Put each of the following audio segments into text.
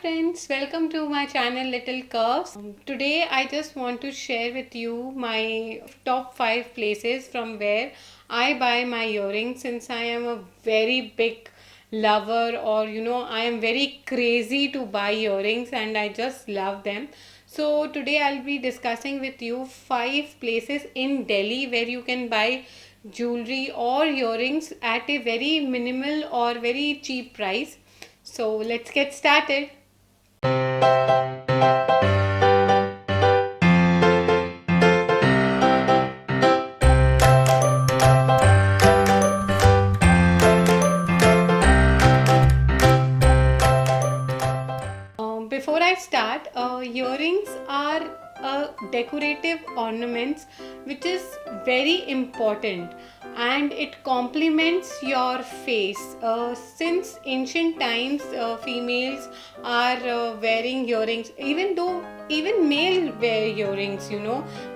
friends, welcome to my channel Little Curves. Today I just want to share with you my top 5 places from where I buy my earrings, since I am a very big lover, or I am very crazy to buy earrings and I just love them. So today I'll be discussing with you 5 places in Delhi where you can buy jewelry or earrings at a very minimal or very cheap price. So let's get started. Before I start, earrings are decorative ornaments which is very important, and it complements your face. Since ancient times, females are wearing earrings, even male wear earrings,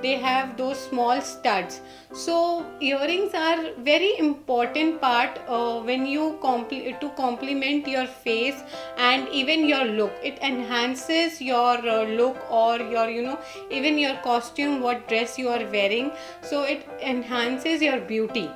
they have those small studs. So earrings are very important part when you to complement your face and even your look. It enhances your look, or your even your costume, what dress you are wearing, so it enhances your beauty.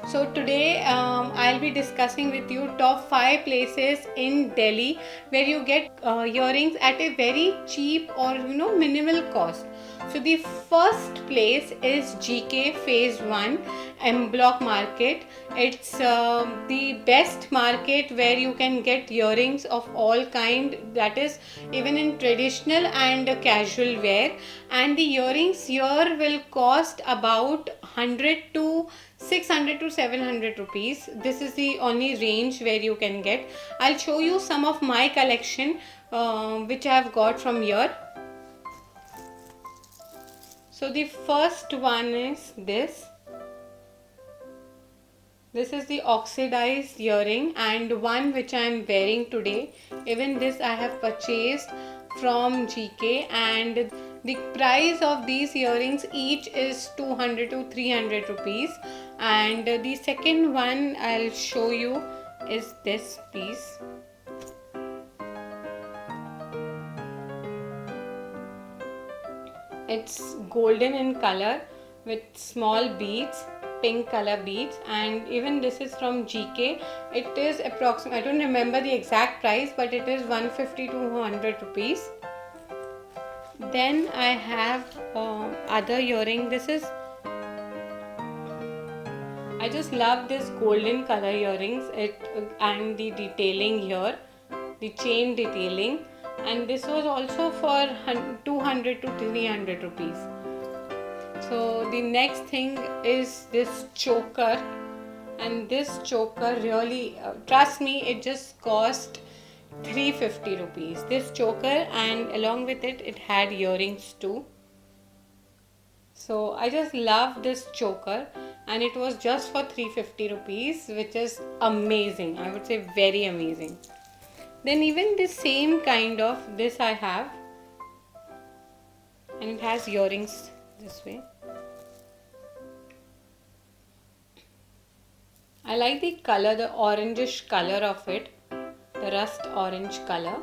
So today I'll be discussing with you top 5 places in Delhi where you get earrings at a very cheap or minimal cost. So the first place is GK Phase 1 M Block Market. It's the best market where you can get earrings of all kind, that is even in traditional and casual wear, and the earrings here will cost about 100 to 600 to 700 rupees. This is the only range where you can get. I'll show you some of my collection which I have got from here. So the first one is this. This is the oxidized earring, and one which I am wearing today. Even this I have purchased from GK, and the price of these earrings each is 200 to 300 rupees. And the second one I'll show you is this piece. It's golden in color with small beads, pink color beads, and even this is from GK. It is approximately, I don't remember the exact price, but it is 150 to 100 rupees. Then I have other earring. This is, I just love this golden color earrings, and the detailing here, the chain detailing, and this was also for 200 to 300 rupees. So the next thing is this choker, and this choker really, trust me, it just cost 350 rupees. This choker, and along with it, it had earrings too. So I just love this choker, and it was just for 350 rupees, which is amazing. I would say very amazing. Then even the same kind of this I have, and it has earrings this way. I like the color, the orangish color of it, the rust orange color.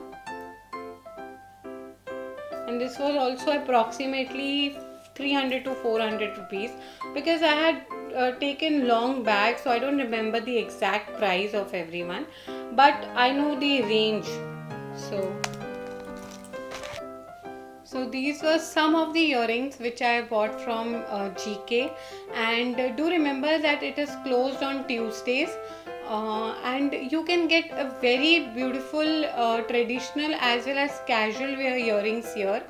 And this was also approximately 300 to 400 rupees, because I had taken long back, so I don't remember the exact price of everyone, but I know the range. So these were some of the earrings which I bought from GK, and do remember that it is closed on Tuesdays, and you can get a very beautiful traditional as well as casual wear earrings here,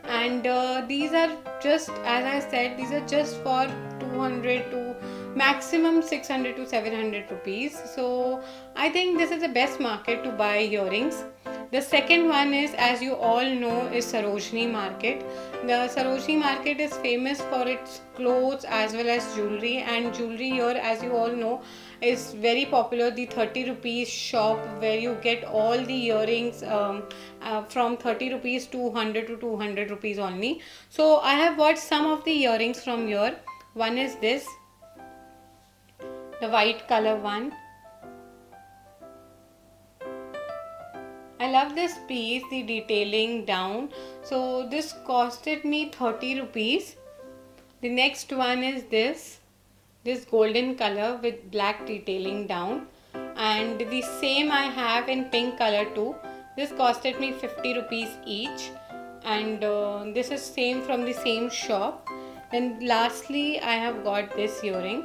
and these are just, as I said, these are just for 200 to maximum 600 to 700 rupees. So I think this is the best market to buy earrings. The second one is, as you all know, is Sarojini Market. The Sarojini Market is famous for its clothes as well as jewelry, and jewelry here, as you all know, is very popular. The 30 rupees shop where you get all the earrings from 30 rupees to 100 to 200 rupees only. So I have bought some of the earrings from here. One is this, the white color one. I love this piece, the detailing down. So this costed me 30 rupees. The next one is this golden color with black detailing down, and the same I have in pink color too. This costed me 50 rupees each, and this is same from the same shop. And lastly I have got this earring.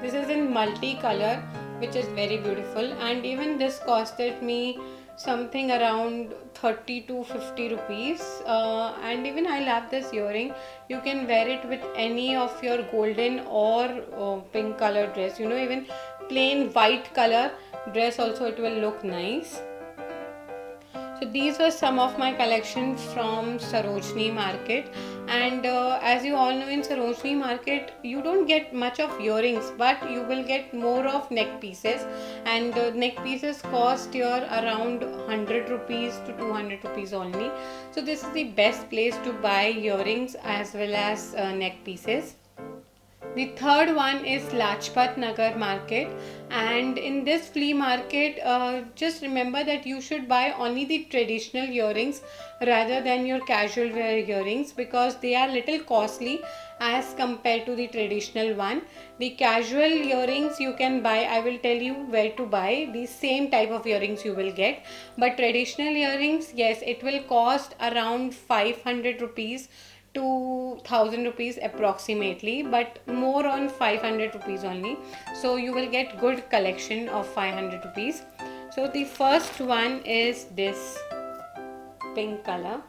This is in multicolor, which is very beautiful, and even this costed me something around 30 to 50 rupees. And even I love this earring. You can wear it with any of your golden or pink color dress. You know, even plain white color dress also it will look nice. So these were some of my collection from Sarojini Market, and as you all know, in Sarojini Market you don't get much of earrings, but you will get more of neck pieces, and neck pieces cost your around 100 rupees to 200 rupees only. So this is the best place to buy earrings as well as neck pieces. The third one is Lajpat Nagar market, and in this flea market, just remember that you should buy only the traditional earrings rather than your casual wear earrings, because they are little costly as compared to the traditional one. The casual earrings you can buy, I will tell you where to buy. The same type of earrings you will get, but traditional earrings, yes, it will cost around 500 rupees to 1000 rupees approximately, but more on 500 rupees only. So you will get good collection of 500 rupees. So the first one is this pink color.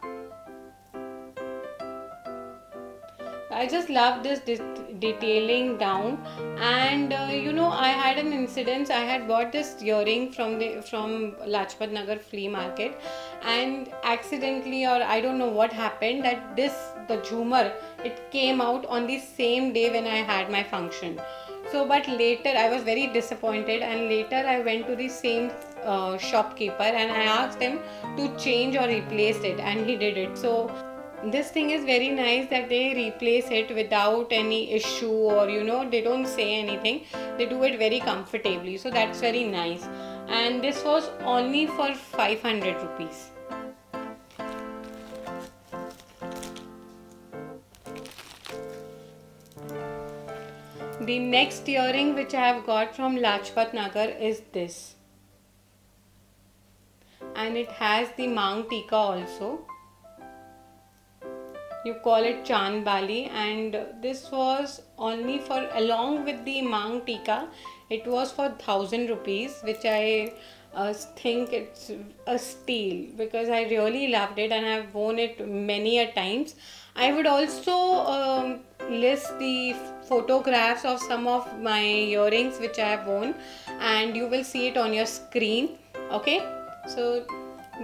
I just love this detailing down, and you know, I had an incident. I had bought this earring from Lajpat Nagar flea market, and accidentally, or I don't know what happened, that the jhumar, it came out on the same day when I had my function. So but later I was very disappointed, and later I went to the same shopkeeper and I asked him to change or replace it, and he did it. So this thing is very nice that they replace it without any issue, or you know, they don't say anything, they do it very comfortably. So that's very nice, and this was only for 500 rupees. The next earring which I have got from Lajpat Nagar is this, and it has the Mang Tika also. You call it Chand Bali, and this was only for, along with the Mang Tika, it was for 1000 rupees, which I think it's a steal, because I really loved it and I've worn it many a times. I would also list the photographs of some of my earrings which I have worn, and you will see it on your screen. Okay, so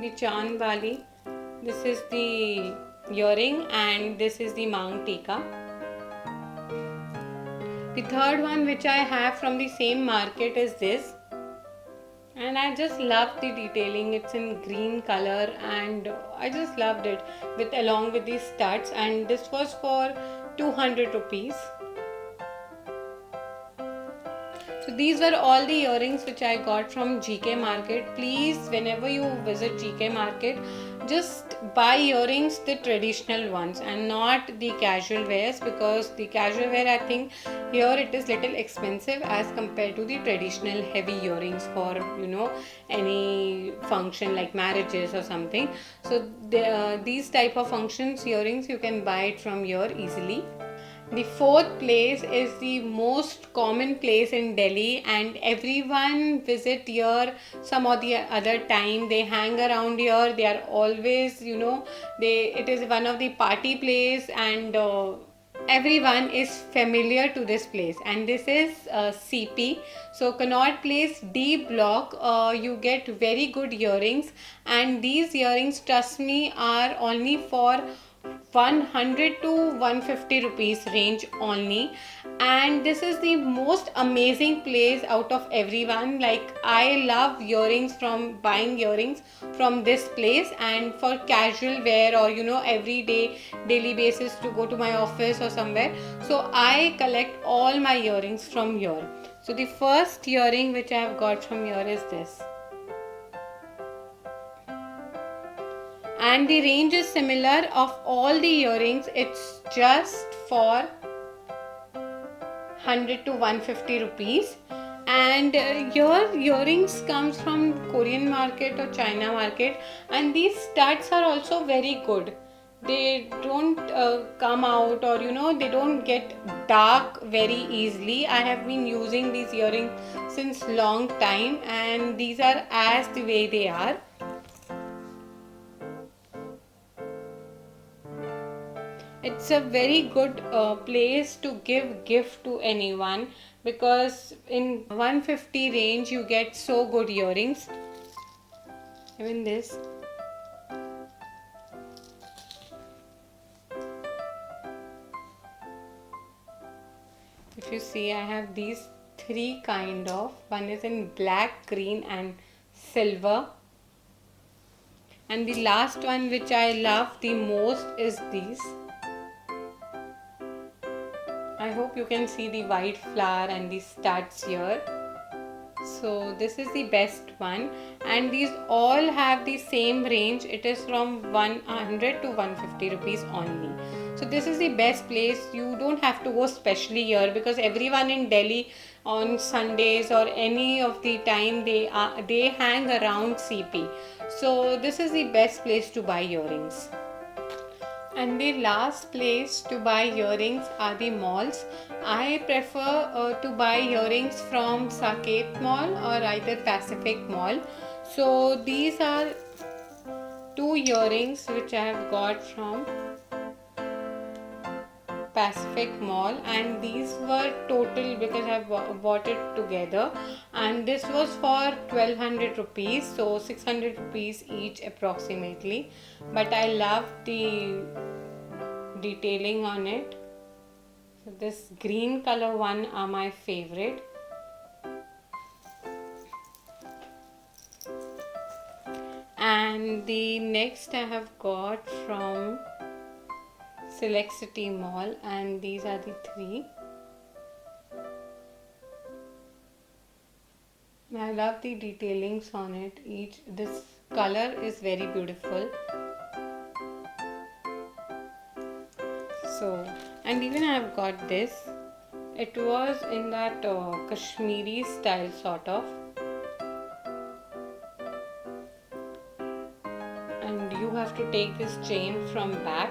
the Chand Bali, this is the earring, and this is the Mang Tika. The third one which I have from the same market is this, and I just love the detailing. It's in green color, and I just loved it with along with these studs, and this was for 200 rupees. So these were all the earrings which I got from GK Market. Please, whenever you visit GK Market, just buy earrings, the traditional ones, and not the casual wears, because the casual wear, I think here it is little expensive as compared to the traditional heavy earrings for, you know, any function like marriages or something. So these type of functions earrings you can buy it from here easily. The fourth place is the most common place in Delhi, and everyone visit here some or the other time. They hang around here. They are always, you know, it is one of the party place, and everyone is familiar to this place, and this is CP. So Connaught Place D block, you get very good earrings, and these earrings, trust me, are only for 100 to 150 rupees range only, and this is the most amazing place out of everyone. Like, I love earrings, from buying earrings from this place, and for casual wear, or you know, everyday daily basis to go to my office or somewhere, so I collect all my earrings from here. So the first earring which I have got from here is this. And the range is similar of all the earrings. It's just for 100 to 150 rupees. And your earrings comes from Korean market or China market, and these studs are also very good. They don't come out, or they don't get dark very easily. I have been using these earrings since long time, and these are as the way they are. It's a very good place to give gift to anyone, because in 150 range you get so good earrings. Even this. If you see, I have these three kind of. One is in black, green and silver. And the last one which I love the most is these. I hope you can see the white flower and the studs here. So this is the best one, and these all have the same range. It is from 100 to 150 rupees only. So this is the best place. You don't have to go specially here, because everyone in Delhi on Sundays or any of the time they hang around CP. So this is the best place to buy earrings. And the last place to buy earrings are the malls. I prefer to buy earrings from Saket Mall or either Pacific Mall. So these are two earrings which I have got from Pacific Mall, and these were total, because I bought it together, and this was for 1200 rupees, so 600 rupees each approximately. But I love the detailing on it. So this green color one are my favorite. And the next I have got from Select City Mall, and these are the three. I love the detailings on it. This color is very beautiful. So, and even I have got this. It was in that Kashmiri style sort of. And you have to take this chain from back.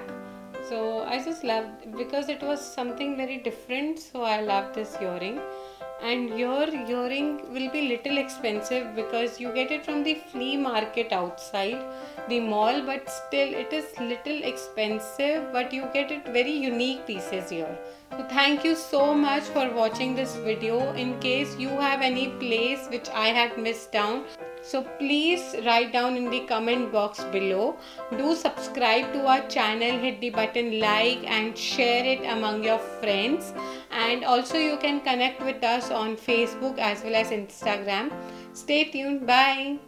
So I just loved, because it was something very different, so I love this earring. And your earring will be little expensive, because you get it from the flea market outside the mall, but still it is little expensive, but you get it very unique pieces here. So thank you so much for watching this video. In case you have any place which I have missed down, so please write down in the comment box below. Do subscribe to our channel, hit the button like and share it among your friends. And also you can connect with us on Facebook as well as Instagram. Stay tuned. Bye.